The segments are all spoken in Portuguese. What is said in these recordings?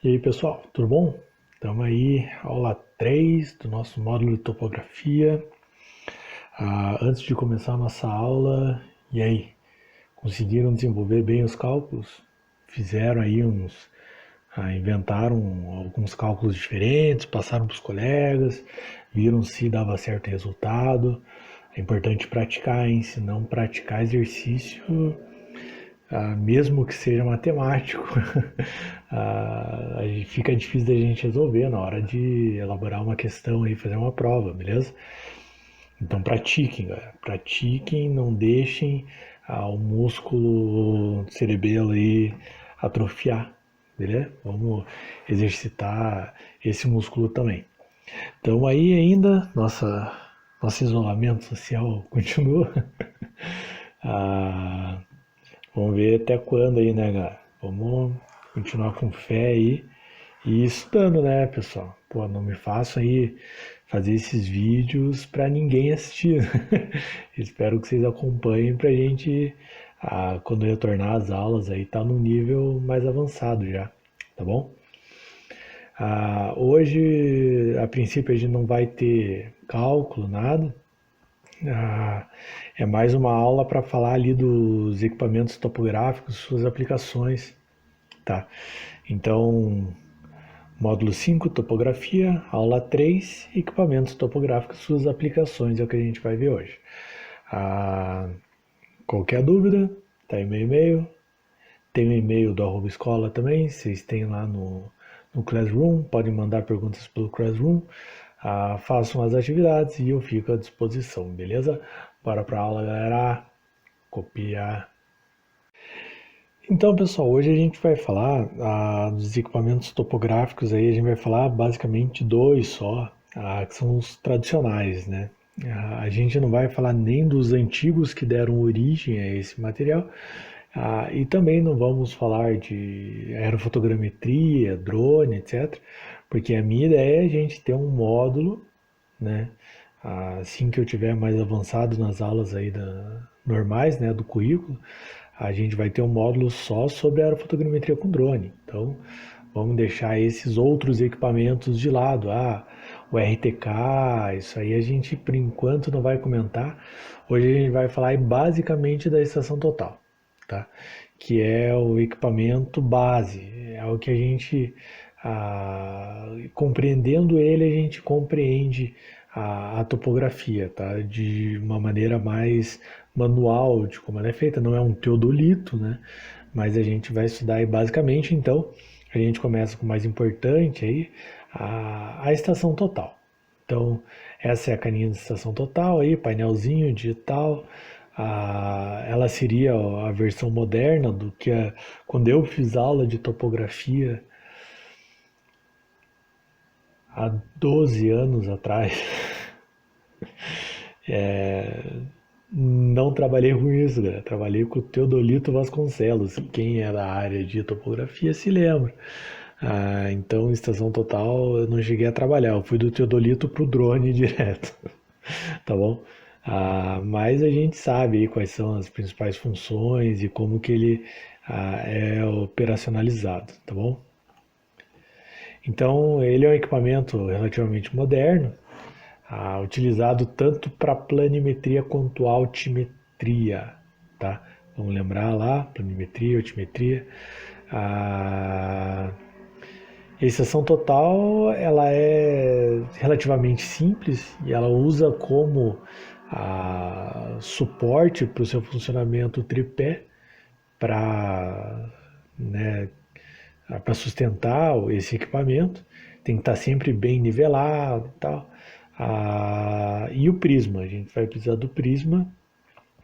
E aí pessoal, tudo bom? Estamos aí, aula 3 do nosso módulo de topografia. Antes de começar a nossa aula, e aí? Conseguiram desenvolver bem os cálculos? Fizeram aí inventaram alguns cálculos diferentes, passaram para os colegas, viram se dava certo resultado. É importante praticar, hein? Se não praticar exercício, mesmo que seja matemático, fica difícil da gente resolver na hora de elaborar uma questão e fazer uma prova, beleza? Então pratiquem, galera. Pratiquem, não deixem o músculo cerebelo aí atrofiar, beleza? Vamos exercitar esse músculo também. Então aí ainda, nosso isolamento social continua. ah, Vamos ver até quando aí, né, galera? Vamos continuar com fé aí e estudando, né, pessoal? Pô, não me faço aí fazer esses vídeos para ninguém assistir. Espero que vocês acompanhem pra gente, quando retornar às aulas aí, tá num nível mais avançado já, tá bom? Hoje, a princípio, a gente não vai ter cálculo, nada. Ah, É mais uma aula para falar ali dos equipamentos topográficos, suas aplicações, tá? Então, módulo 5, topografia, aula 3, equipamentos topográficos, suas aplicações, é o que a gente vai ver hoje. Ah, Qualquer dúvida, tá aí meu e-mail, tem o e-mail do Arroba Escola também, vocês têm lá no Classroom, podem mandar perguntas pelo Classroom, façam as atividades e eu fico à disposição, beleza? Bora pra aula, galera. Copiar. Então, pessoal, hoje a gente vai falar dos equipamentos topográficos aí, a gente vai falar basicamente dois só, que são os tradicionais, né? A gente não vai falar nem dos antigos que deram origem a esse material, e também não vamos falar de aerofotogrametria, drone, etc., porque a minha ideia é a gente ter um módulo, né? Assim que eu tiver mais avançado nas aulas aí normais, né, do currículo, a gente vai ter um módulo só sobre aerofotogrametria com drone. Então, vamos deixar esses outros equipamentos de lado. O RTK, isso aí a gente por enquanto não vai comentar. Hoje a gente vai falar basicamente da estação total, tá? Que é o equipamento base, é o que a gente, compreendendo ele, a gente compreende a topografia, tá? De uma maneira mais manual de como ela é feita, não é um teodolito, né? Mas a gente vai estudar aí basicamente, então, a gente começa com o mais importante aí, a estação total. Então, essa é a caninha de estação total aí, painelzinho digital. Ela seria a versão moderna do que quando eu fiz aula de topografia há 12 anos atrás. Não trabalhei com isso, né? Trabalhei com o Teodolito Vasconcelos. Quem é da área de topografia se lembra. Então, estação total, eu não cheguei a trabalhar. Eu fui do Teodolito pro drone direto. Tá bom? Mas a gente sabe aí quais são as principais funções e como que ele é operacionalizado, tá bom? Então, ele é um equipamento relativamente moderno, utilizado tanto para planimetria quanto altimetria, tá? Vamos lembrar lá, planimetria, altimetria. A estação total, ela é relativamente simples e ela usa como suporte para o seu funcionamento o tripé para, né, para sustentar esse equipamento, tem que estar sempre bem nivelado e tal. E o prisma, a gente vai precisar do prisma.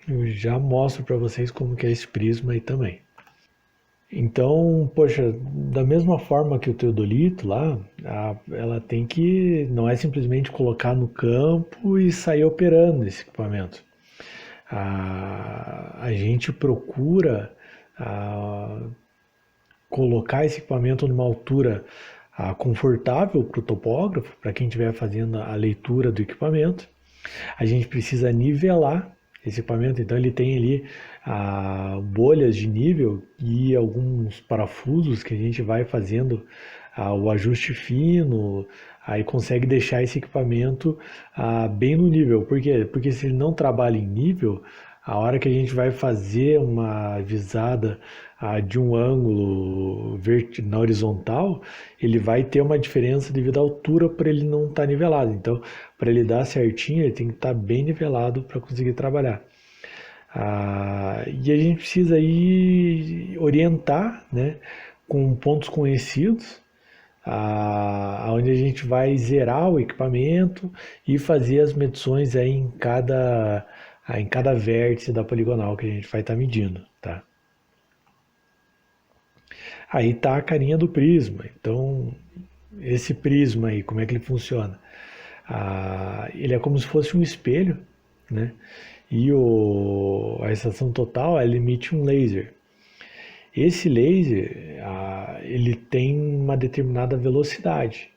Eu já mostro para vocês como que é esse prisma aí também. Então, poxa, da mesma forma que o teodolito lá, ela tem que, não é simplesmente colocar no campo e sair operando esse equipamento. A gente procura colocar esse equipamento numa altura confortável para o topógrafo, para quem estiver fazendo a leitura do equipamento. A gente precisa nivelar esse equipamento. Então ele tem ali bolhas de nível e alguns parafusos que a gente vai fazendo o ajuste fino, aí consegue deixar esse equipamento bem no nível. Por quê? Porque se ele não trabalha em nível, a hora que a gente vai fazer uma visada de um ângulo na horizontal, ele vai ter uma diferença devido à altura por ele não estar nivelado. Então, para ele dar certinho, ele tem que estar bem nivelado para conseguir trabalhar. E a gente precisa aí orientar, né, com pontos conhecidos, onde a gente vai zerar o equipamento e fazer as medições aí em cada vértice da poligonal que a gente vai estar medindo, tá? Aí está a carinha do prisma. Então, esse prisma aí, como é que ele funciona? Ele é como se fosse um espelho, né? E a estação total, ela emite um laser. Esse laser, ele tem uma determinada velocidade.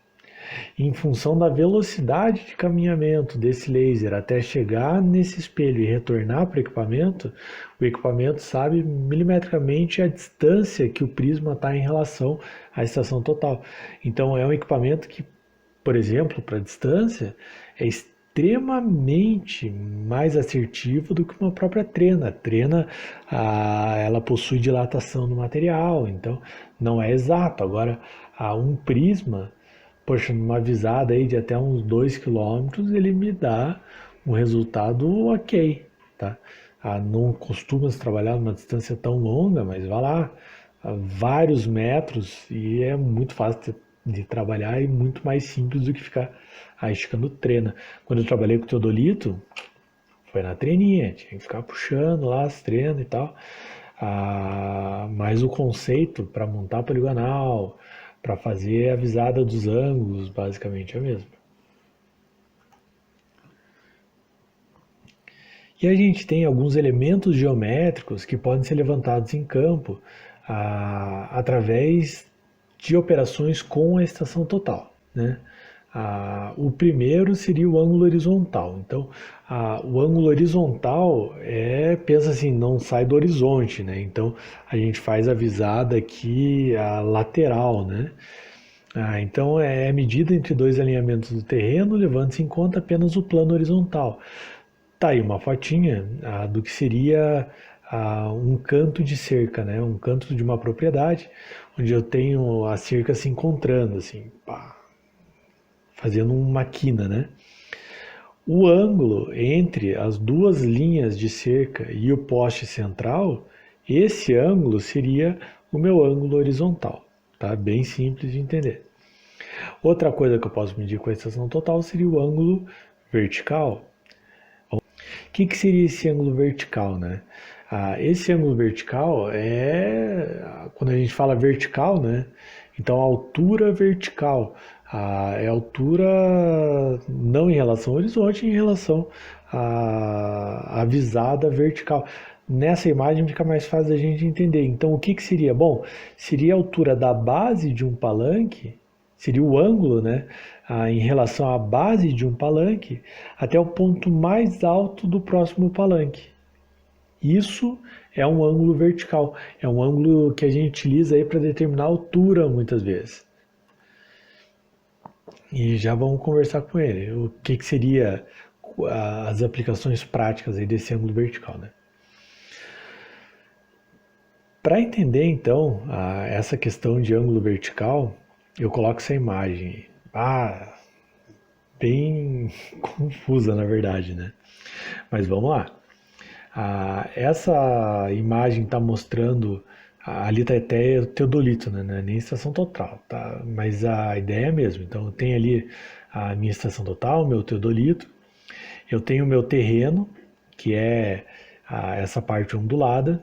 Em função da velocidade de caminhamento desse laser até chegar nesse espelho e retornar para o equipamento sabe milimetricamente a distância que o prisma está em relação à estação total. Então é um equipamento que, por exemplo, para distância, é extremamente mais assertivo do que uma própria trena. A trena, ela possui dilatação no material, então não é exato. Agora, um prisma, poxa, numa visada aí de até uns 2 quilômetros, ele me dá um resultado ok, tá? Não costumas trabalhar numa distância tão longa, mas vá lá, vários metros, e é muito fácil de trabalhar e muito mais simples do que ficar esticando trena. Quando eu trabalhei com o teodolito, foi na treninha, tinha que ficar puxando lá as trenas e tal. Mas o conceito para montar poligonal, para fazer a visada dos ângulos, basicamente é o mesmo. E a gente tem alguns elementos geométricos que podem ser levantados em campo através de operações com a estação total, né? O primeiro seria o ângulo horizontal. Então, o ângulo horizontal pensa assim, não sai do horizonte, né? Então, a gente faz a visada aqui, a lateral, né? Então, é a medida entre dois alinhamentos do terreno, levando-se em conta apenas o plano horizontal. Tá aí uma fotinha do que seria um canto de cerca, né? Um canto de uma propriedade, onde eu tenho a cerca se encontrando, assim, pá, fazendo uma quina, né? O ângulo entre as duas linhas de cerca e o poste central, esse ângulo seria o meu ângulo horizontal, tá? Bem simples de entender. Outra coisa que eu posso medir com a estação total seria o ângulo vertical. O que seria esse ângulo vertical, né? Esse ângulo vertical quando a gente fala vertical, né? Então a altura vertical é a altura não em relação ao horizonte, em relação à visada vertical. Nessa imagem fica mais fácil da gente entender. Então o que seria? Bom, seria a altura da base de um palanque, seria o ângulo, né? Em relação à base de um palanque até o ponto mais alto do próximo palanque. Isso é um ângulo vertical, é um ângulo que a gente utiliza aí para determinar a altura muitas vezes. E já vamos conversar com ele, o que seria as aplicações práticas aí desse ângulo vertical, né? Para entender então essa questão de ângulo vertical, eu coloco essa imagem. Bem confusa na verdade, né? Mas vamos lá. Essa imagem está mostrando, ali está até o teodolito, né? Nem estação total, tá? Mas a ideia é a mesma. Então, eu tenho ali a minha estação total, o meu teodolito, eu tenho o meu terreno, que é essa parte ondulada.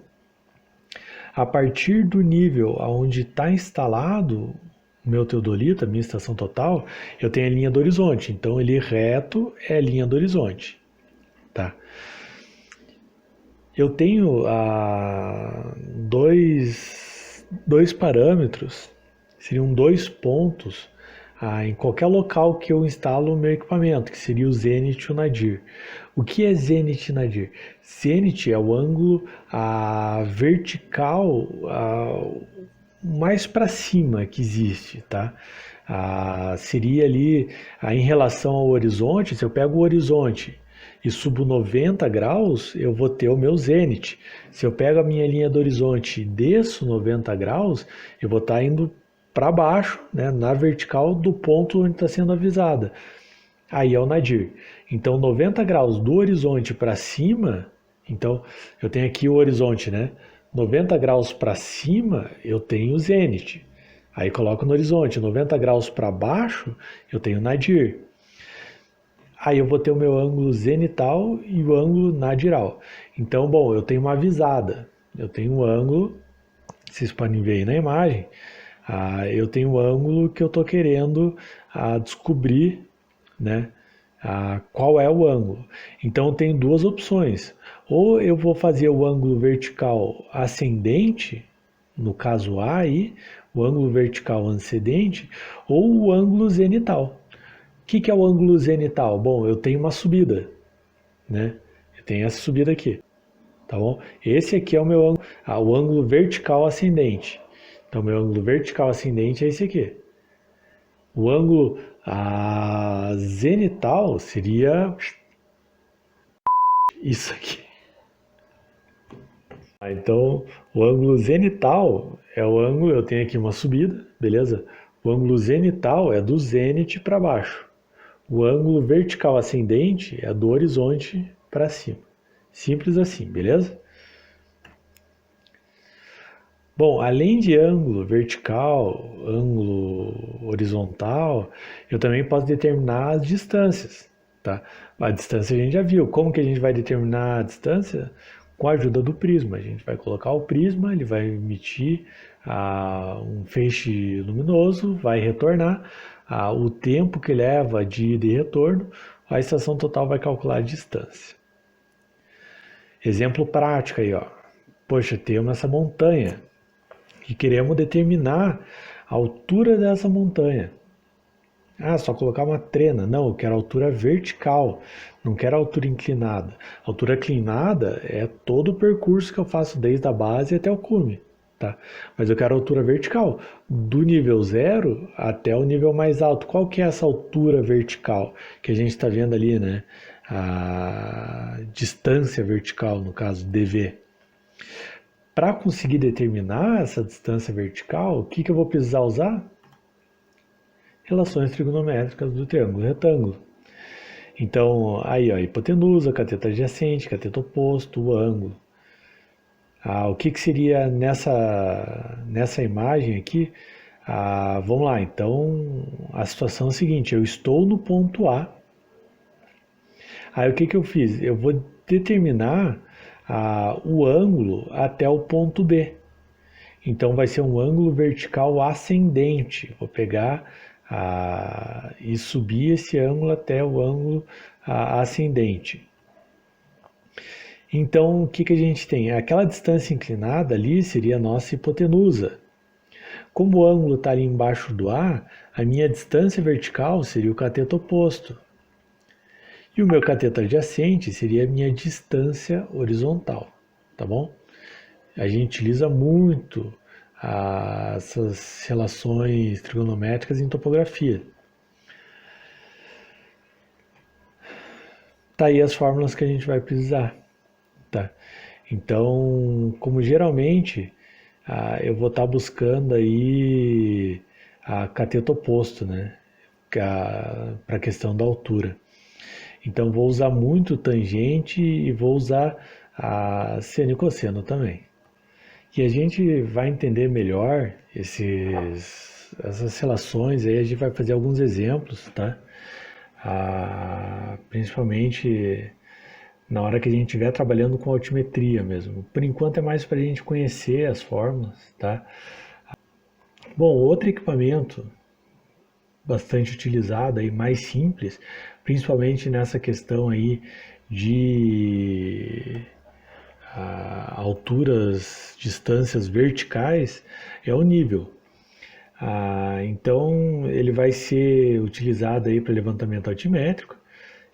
A partir do nível onde está instalado o meu teodolito, a minha estação total, eu tenho a linha do horizonte. Então, ele reto é a linha do horizonte, tá? Eu tenho dois parâmetros, seriam 2 pontos em qualquer local que eu instalo o meu equipamento, que seria o Zenit e o Nadir. O que é Zenit e Nadir? Zenit é o ângulo vertical mais para cima que existe, tá? Seria ali em relação ao horizonte. Se eu pego o horizonte e subo 90 graus, eu vou ter o meu zênite. Se eu pego a minha linha do horizonte e desço 90 graus, eu vou estar indo para baixo, né, na vertical do ponto onde está sendo avisada. Aí é o nadir. Então, 90 graus do horizonte para cima, então eu tenho aqui o horizonte, né? 90 graus para cima, eu tenho o zênite. Aí coloco no horizonte. 90 graus para baixo, eu tenho o nadir. Aí eu vou ter o meu ângulo zenital e o ângulo nadiral. Então, bom, eu tenho uma avisada. Eu tenho um ângulo, vocês podem ver aí na imagem, eu tenho um ângulo que eu estou querendo descobrir, né, qual é o ângulo. Então eu tenho duas opções. Ou eu vou fazer o ângulo vertical ascendente, no caso A aí, o ângulo vertical ascendente, ou o ângulo zenital. O que é o ângulo zenital? Bom, eu tenho uma subida, né? Eu tenho essa subida aqui, tá bom? Esse aqui é o meu ângulo, o ângulo vertical ascendente. Então, meu ângulo vertical ascendente é esse aqui. O ângulo zenital seria isso aqui. Então, o ângulo zenital é o ângulo, eu tenho aqui uma subida, beleza? O ângulo zenital é do zênite para baixo. O ângulo vertical ascendente é do horizonte para cima. Simples assim, beleza? Bom, além de ângulo vertical, ângulo horizontal, eu também posso determinar as distâncias, tá? A distância a gente já viu. Como que a gente vai determinar a distância? Com a ajuda do prisma. A gente vai colocar o prisma, ele vai emitir um feixe luminoso, vai retornar. O tempo que leva de ida e retorno, a estação total vai calcular a distância. Exemplo prático aí, ó. Poxa, temos essa montanha e queremos determinar a altura dessa montanha. Só colocar uma trena. Não, eu quero a altura vertical, não quero a altura inclinada. A altura inclinada é todo o percurso que eu faço desde a base até o cume. Tá? Mas eu quero a altura vertical, do nível 0 até o nível mais alto. Qual que é essa altura vertical que a gente está vendo ali, né? A distância vertical, no caso, dV. Para conseguir determinar essa distância vertical, o que eu vou precisar usar? Relações trigonométricas do triângulo retângulo. Então, aí, ó, hipotenusa, cateto adjacente, cateto oposto, o ângulo. O que seria nessa imagem aqui? Vamos lá, então a situação é a seguinte: eu estou no ponto A. Aí o que eu fiz? Eu vou determinar o ângulo até o ponto B. Então vai ser um ângulo vertical ascendente. Vou pegar e subir esse ângulo até o ângulo ascendente. Então, o que a gente tem? Aquela distância inclinada ali seria a nossa hipotenusa. Como o ângulo está ali embaixo do A, a minha distância vertical seria o cateto oposto. E o meu cateto adjacente seria a minha distância horizontal, tá bom? A gente utiliza muito essas relações trigonométricas em topografia. Tá aí as fórmulas que a gente vai precisar. Tá? Então, como geralmente eu vou estar buscando aí a cateto oposto, né? Para a questão da altura. Então, vou usar muito tangente e vou usar a seno e cosseno também. E a gente vai entender melhor essas relações, aí a gente vai fazer alguns exemplos, tá? Principalmente na hora que a gente estiver trabalhando com altimetria mesmo. Por enquanto é mais para a gente conhecer as fórmulas, tá? Bom, outro equipamento bastante utilizado e mais simples, principalmente nessa questão aí de alturas, distâncias verticais, é o nível. Então ele vai ser utilizado aí para levantamento altimétrico.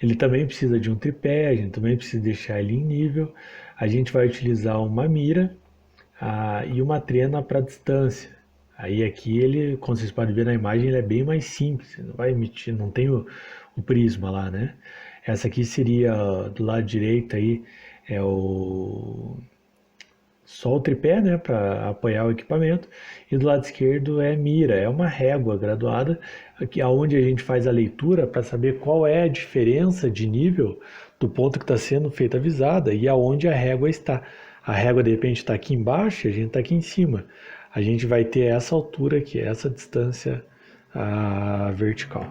Ele também precisa de um tripé, a gente também precisa deixar ele em nível. A gente vai utilizar uma mira e uma trena para distância. Aí aqui ele, como vocês podem ver na imagem, ele é bem mais simples. Não vai emitir, não tem o prisma lá, né? Essa aqui seria do lado direito aí é só o tripé, né, para apoiar o equipamento, e do lado esquerdo é mira, é uma régua graduada, aqui aonde a gente faz a leitura para saber qual é a diferença de nível do ponto que está sendo feita a visada e aonde a régua está. A régua de repente está aqui embaixo e a gente está aqui em cima. A gente vai ter essa altura aqui, essa distância vertical.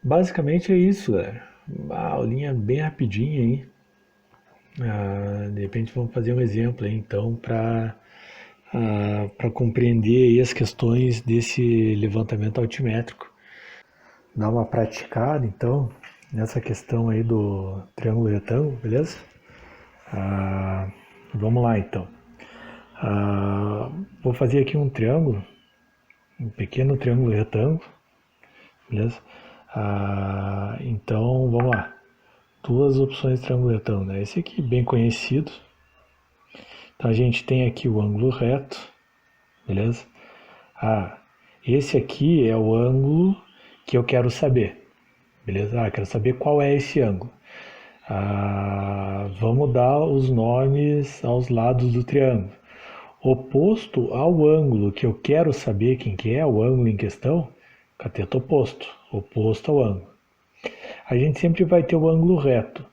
Basicamente é isso, galera. Uma aulinha bem rapidinha aí. De repente vamos fazer um exemplo aí, então, para compreender aí as questões desse levantamento altimétrico. Dar uma praticada, então, nessa questão aí do triângulo retângulo, beleza? Vamos lá, então. Vou fazer aqui um triângulo, um pequeno triângulo retângulo, beleza? Então, vamos lá. Duas opções de triângulo retângulo, né? Esse aqui bem conhecido. Então a gente tem aqui o ângulo reto, beleza? Esse aqui é o ângulo que eu quero saber, beleza? Quero saber qual é esse ângulo. Vamos dar os nomes aos lados do triângulo. Oposto ao ângulo que eu quero saber quem que é, o ângulo em questão, cateto oposto, oposto ao ângulo. A gente sempre vai ter o ângulo reto.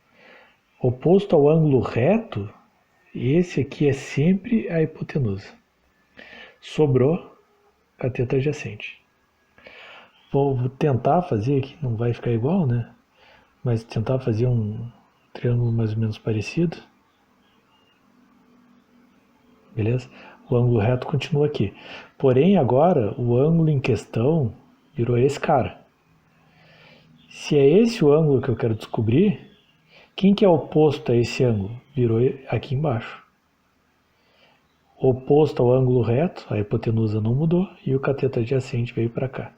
Oposto ao ângulo reto, esse aqui é sempre a hipotenusa. Sobrou cateto adjacente. Vou tentar fazer aqui, não vai ficar igual, né? Mas tentar fazer um triângulo mais ou menos parecido. Beleza? O ângulo reto continua aqui. Porém, agora, o ângulo em questão virou esse cara. Se é esse o ângulo que eu quero descobrir, quem que é oposto a esse ângulo? Virou aqui embaixo. Oposto ao ângulo reto, a hipotenusa não mudou e o cateto adjacente veio para cá.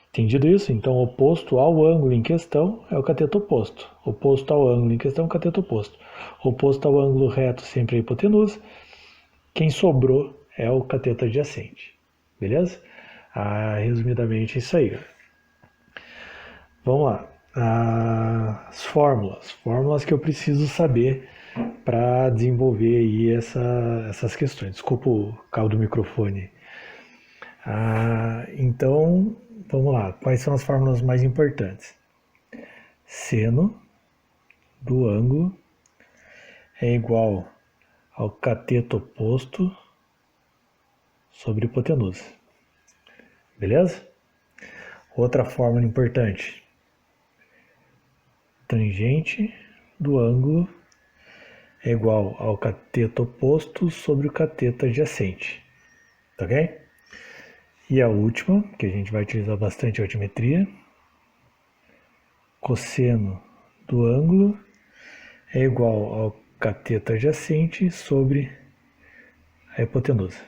Entendido isso? Então, oposto ao ângulo em questão é o cateto oposto. Oposto ao ângulo em questão é o cateto oposto. Oposto ao ângulo reto, sempre a hipotenusa. Quem sobrou é o cateto adjacente. Beleza? Resumidamente é isso aí. Vamos lá. As fórmulas. Fórmulas que eu preciso saber para desenvolver aí essas questões. Desculpa o cabo do microfone. Então, vamos lá. Quais são as fórmulas mais importantes? Seno do ângulo é igual ao cateto oposto sobre hipotenusa. Beleza? Outra fórmula importante. Tangente do ângulo é igual ao cateto oposto sobre o cateto adjacente. Tá ok? E a última, que a gente vai utilizar bastante a altimetria. Cosseno do ângulo é igual ao cateto adjacente sobre a hipotenusa.